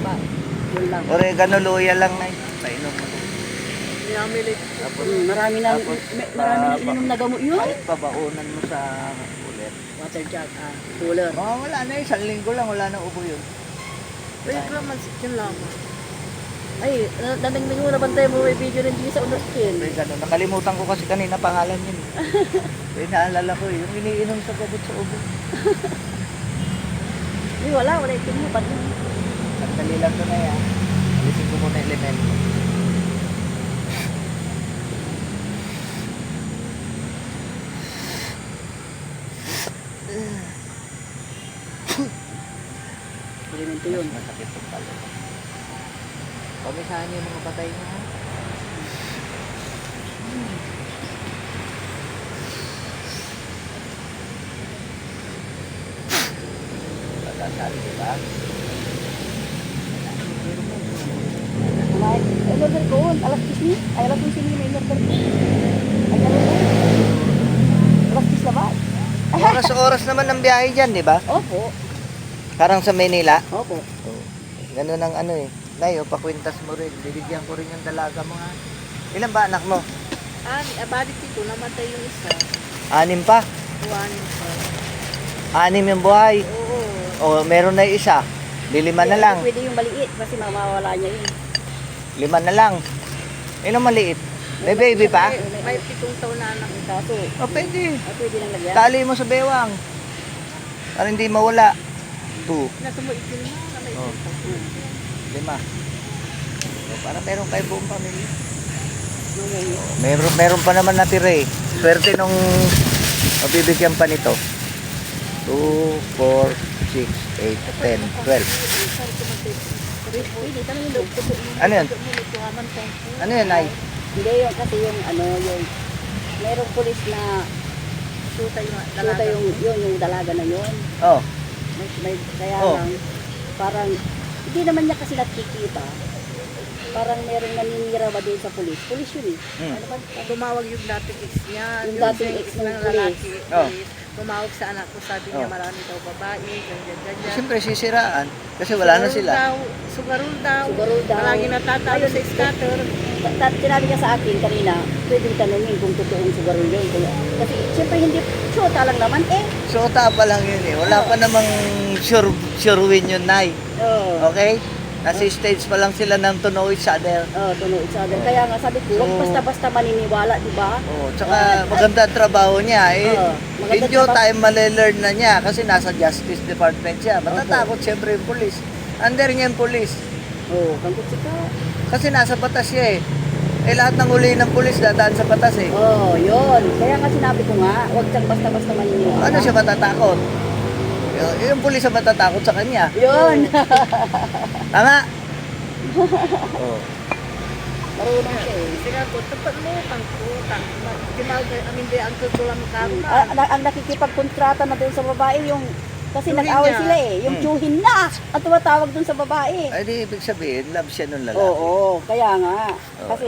taba. Yun lang. Oregano, luya lang na. Painom mo. Yamilit. Tapos, Marami nang ininom na gamot yun. Kahit pabaunan mo sa ulit. Water jug, cooler. Wala na, isang linggo lang, wala na ubo yun. Ay, graman, yun lamang. Ay, naningning mo, nabantay mo, may video rin din sa unoskin. Oregano, nakalimutan ko kasi kanina pangalan yun. Kaya naalala ko yung iniinom sa gabot sa ubo. Ay, wala itin mo, pati. Sandali lang ko na yan. Alisin ko muna elemento. Elemento yun. Masakit yung palo. Pamisahan niyo yung mga patay niya. Pagkasali, diba? Ay, order ko, alas 10 ni. Ay, alas 11 ni, may order ko. Ay, ano na? Alas 10 na ba? Oras-oras naman ang biyahe dyan, di ba? Opo. Parang sa Manila. Opo. Oh, ganun ang ano eh. Nayo, pakwintas mo rin. Bibigyan ko rin yung dalaga mo ha. Ilan ba anak mo? Balik dito, namatay yung isa. 6 pa. Buwanin pa. 6 yung buhay. Oo. O, meron na yung isa. Di 5 na lang. Pwede yung maliit kasi mamawala niya yun. 5 na lang. Ilang maliit? May baby pa? May 7 taon na anak. Kaso, O, pwede. pwede nang lagyan. Tali mo sa bewang. Para hindi mawala. 2. Natumuitin na. Oh. 5. So, para meron kayo buong pamilya. Meron pa naman natira eh. Swerte nung mabibigyan pa nito. 2, 4, 6, 8, 10, 12. Pwede, tanongin daw. Ano yun? Ano yun, Nay? Hindi yun kasi yung ano, yung merong pulis na Suta yung suta dalaga. yung dalaga na yun. Oh. Kaya Oh. lang, parang, hindi naman niya kasi nakikita. Parang merong naninira ba doon sa pulis? Pulis yun eh. Hmm. Ano ba? Tumawag yung dating ex niya. Yung dating ex ng lalaki. Oh. Tumawag sa anak ko, sabi niya Oh. marami daw babae, ganyan. Siyempre sisiraan. Kasi wala na sila. Sugarol daw. Sugarol daw. Palagi natatalo sa scatter. Sinabi niya sa akin kanina, pwedeng tanungin kung totoong sugarol yun. Kasi siyempre hindi, syota lang naman eh. Sota pa lang yun eh. Wala pa namang sure win yun, Nay. Oo. Okay? Nasa stage pa lang sila ng to know each other. Tuno each other. Kaya nga sabi ko, huwag So, basta-basta maniniwala, di ba? Oh, tsaka maganda ang trabaho niya. Eh, maganda in due trabaho. time malelearn na niya kasi nasa Justice Department siya. Matatakot siyempre yung police. Under niya yung police. Oo, kangkot ka. Kasi nasa batas siya eh. Eh lahat ng uli ng police dadaan sa batas eh. Oo, yun. Kaya nga sinabi ko nga, huwag siyang basta-basta maniniwala. Ano siya matatakot? Yung police ang matatakot sa kanya. Yun. Tama? Oh. Marunong siya eh. Sige ko, tapat mo, tangkutang. Amin di ang tutulang karma. Ang nakikipagkontrata na doon sa babae, yung kasi Tsuhin nag-away niya. sila eh. Yung tsuhin na ang tumatawag doon sa babae. Ay di ibig sabihin, love siya nung lalaki. Oo, kaya nga. Oo. Kasi